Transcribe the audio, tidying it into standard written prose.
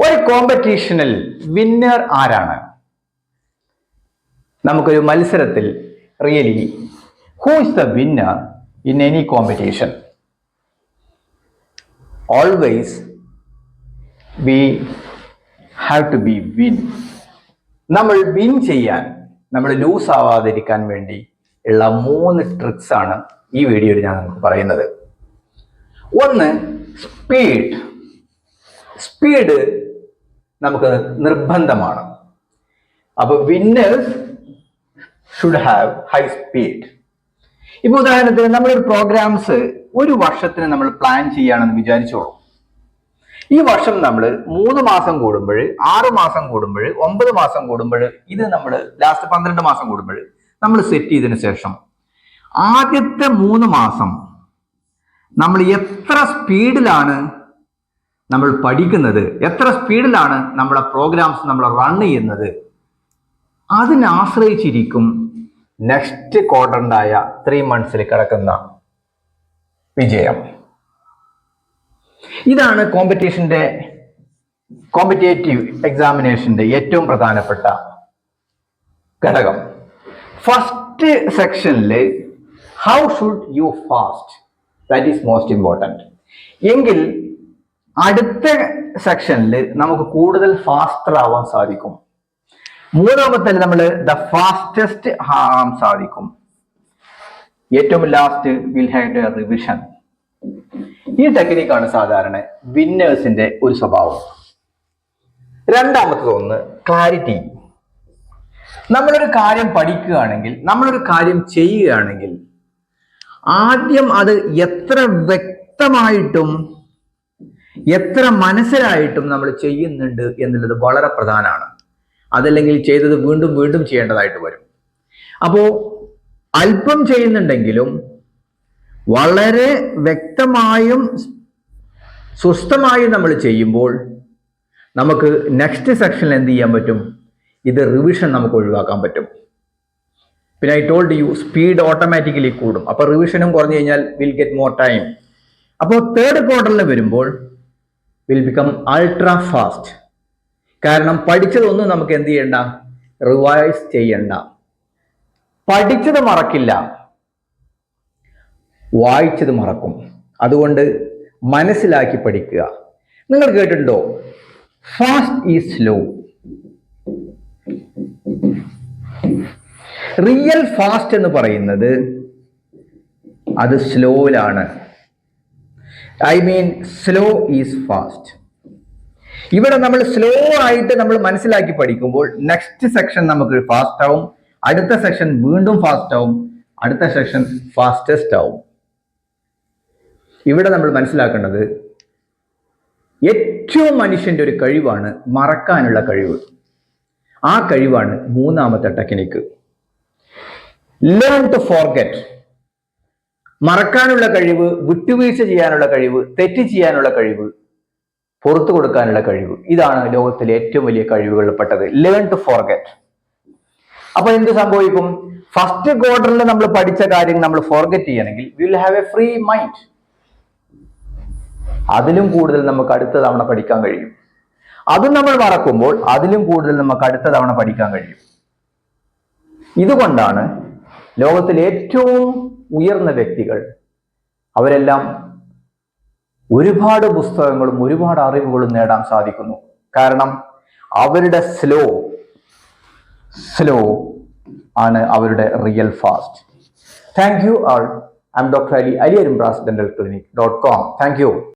ഒരു കോമ്പറ്റീഷനിൽ വിന്നർ ആരാണ്? നമുക്കൊരു മത്സരത്തിൽ really who is the winner in any competition? Always we have to be win. നമ്മൾ വിൻ ചെയ്യാൻ, നമ്മൾ ലൂസ് ആവാതിരിക്കാൻ വേണ്ടി ഉള്ള 3 ട്രിക്സ് ആണ് ഈ വീഡിയോയിൽ ഞാൻ നിങ്ങൾക്ക് പറയുന്നത്. ഒന്ന്, സ്പീഡ് നമുക്ക് നിർബന്ധമാണ്. അപ്പൊ winners should have high speed. ഇപ്പൊ ഉദാഹരണത്തിന് നമ്മളൊരു പ്രോഗ്രാംസ് ഒരു വർഷത്തിന് നമ്മൾ പ്ലാൻ ചെയ്യുകയാണെന്ന് വിചാരിച്ചോളൂ. ഈ വർഷം നമ്മൾ 3 മാസം കൂടുമ്പോൾ, 6 മാസം കൂടുമ്പോൾ, 9 മാസം കൂടുമ്പോൾ, ഇത് നമ്മൾ ലാസ്റ്റ് 12 മാസം കൂടുമ്പോൾ നമ്മൾ സെറ്റ് ചെയ്തതിനു ശേഷം ആദ്യത്തെ 3 മാസം നമ്മൾ എത്ര സ്പീഡിലാണ് നമ്മൾ പഠിക്കുന്നത്, എത്ര സ്പീഡിലാണ് നമ്മളെ പ്രോഗ്രാംസ് നമ്മൾ റൺ ചെയ്യുന്നത്, അതിനെ ആശ്രയിച്ചിരിക്കും നെക്സ്റ്റ് ക്വാർട്ടറിൻ്റായ 3 മന്ത്സിൽ കിടക്കുന്ന വിജയം. ഇതാണ് കോമ്പറ്റേറ്റീവ് എക്സാമിനേഷന്റെ ഏറ്റവും പ്രധാനപ്പെട്ട ഘടകം. ഫസ്റ്റ് സെക്ഷനിൽ how should you fast, that is most important. എങ്കിൽ അടുത്ത സെക്ഷനിൽ നമുക്ക് കൂടുതൽ ഫാസ്റ്റർ ആവാൻ സാധിക്കും. മൂന്നാമത്തെ നമ്മൾ ദ ഫാസ്റ്റസ്റ്റ് ആവാൻ സാധിക്കും. ഏറ്റവും last will have A revision. ഈ ടെക്നിക്കാണ് സാധാരണ വിന്നേഴ്സിന്റെ ഒരു സ്വഭാവം. രണ്ടാമത്തതൊന്ന് ക്ലാരിറ്റി. നമ്മളൊരു കാര്യം പഠിക്കുകയാണെങ്കിൽ, നമ്മളൊരു കാര്യം ചെയ്യുകയാണെങ്കിൽ ആദ്യം അത് എത്ര വ്യക്തമായിട്ടും എത്ര മനസ്സിലായിട്ടും നമ്മൾ ചെയ്യുന്നുണ്ട് എന്നുള്ളത് വളരെ പ്രധാനമാണ്. അതല്ലെങ്കിൽ ചെയ്തത് വീണ്ടും വീണ്ടും ചെയ്യേണ്ടതായിട്ട് വരും. അപ്പോ അല്പം ചെയ്യുന്നുണ്ടെങ്കിലും വളരെ വ്യക്തമായും സുസ്ഥമായും നമ്മൾ ചെയ്യുമ്പോൾ നമുക്ക് നെക്സ്റ്റ് സെക്ഷനിൽ എന്ത് ചെയ്യാൻ പറ്റും? ഇത് റിവിഷൻ നമുക്ക് ഒഴിവാക്കാൻ പറ്റും. പിന്നെ I told you, speed automatically കൂടും. അപ്പോൾ റിവിഷനും കുറഞ്ഞു കഴിഞ്ഞാൽ വിൽ ഗെറ്റ് മോർ ടൈം. അപ്പോൾ തേർഡ് ക്വാർട്ടറിൽ വരുമ്പോൾ വിൽ ബിക്കം അൾട്രാ ഫാസ്റ്റ്. കാരണം പഠിച്ചതൊന്നും നമുക്ക് എന്ത് ചെയ്യണ്ട, റിവൈസ് ചെയ്യണ്ട. പഠിച്ചത് മറക്കില്ല, വായിച്ചത് മറക്കും. അതുകൊണ്ട് മനസ്സിലാക്കി പഠിക്കുക. നിങ്ങൾ കേട്ടിട്ടുണ്ടോ, fast is slow. Real fast എന്ന് പറയുന്നത് അത് സ്ലോയിലാണ്. I mean slow is fast. ഇവിടെ നമ്മൾ സ്ലോ ആയിട്ട് നമ്മൾ മനസ്സിലാക്കി പഠിക്കുമ്പോൾ നെക്സ്റ്റ് സെക്ഷൻ നമുക്ക് ഫാസ്റ്റ് ആവും, അടുത്ത സെക്ഷൻ വീണ്ടും ഫാസ്റ്റ് ആവും, അടുത്ത സെക്ഷൻ ഫാസ്റ്റസ്റ്റ് ആവും. ഇവിടെ നമ്മൾ മനസ്സിലാക്കേണ്ടത് ഏറ്റവും മനുഷ്യന്റെ ഒരു കഴിവാണ് മറക്കാനുള്ള കഴിവ്. ആ കഴിവാണ് മൂന്നാമത്തെ ടെക്നിക്ക്, ലേൺ ടു ഫോർഗെറ്റ്. മറക്കാനുള്ള കഴിവ്, വിട്ടുവീഴ്ച ചെയ്യാനുള്ള കഴിവ്, തെറ്റ് ചെയ്യാനുള്ള കഴിവ്, പുറത്തു കൊടുക്കാനുള്ള കഴിവ്, ഇതാണ് ലോകത്തിലെ ഏറ്റവും വലിയ കഴിവുകളിൽ പെട്ടത്, ലേൺ ടു ഫോർഗെറ്റ്. അപ്പൊ എന്ത് സംഭവിക്കും? ഫസ്റ്റ് ക്വാർട്ടറിൽ നമ്മൾ പഠിച്ച കാര്യം നമ്മൾ ഫോർഗെറ്റ് ചെയ്യണമെങ്കിൽ will have A free mind. അതിലും കൂടുതൽ നമുക്ക് അടുത്ത തവണ പഠിക്കാൻ കഴിയും. അതും നമ്മൾ മറക്കുമ്പോൾ അതിലും കൂടുതൽ നമുക്ക് അടുത്ത തവണ പഠിക്കാൻ കഴിയും. ഇതുകൊണ്ടാണ് ലോകത്തിലെ ഏറ്റവും ഉയർന്ന വ്യക്തികൾ അവരെല്ലാം ഒരുപാട് പുസ്തകങ്ങളും ഒരുപാട് അറിവുകളും നേടാൻ സാധിക്കുന്നു. കാരണം അവരുടെ സ്ലോ ആണ് അവരുടെ real fast. Thank you all. I am doctor Ali, അലിയരുംബ്രാസ് dental clinic .com. Thank U.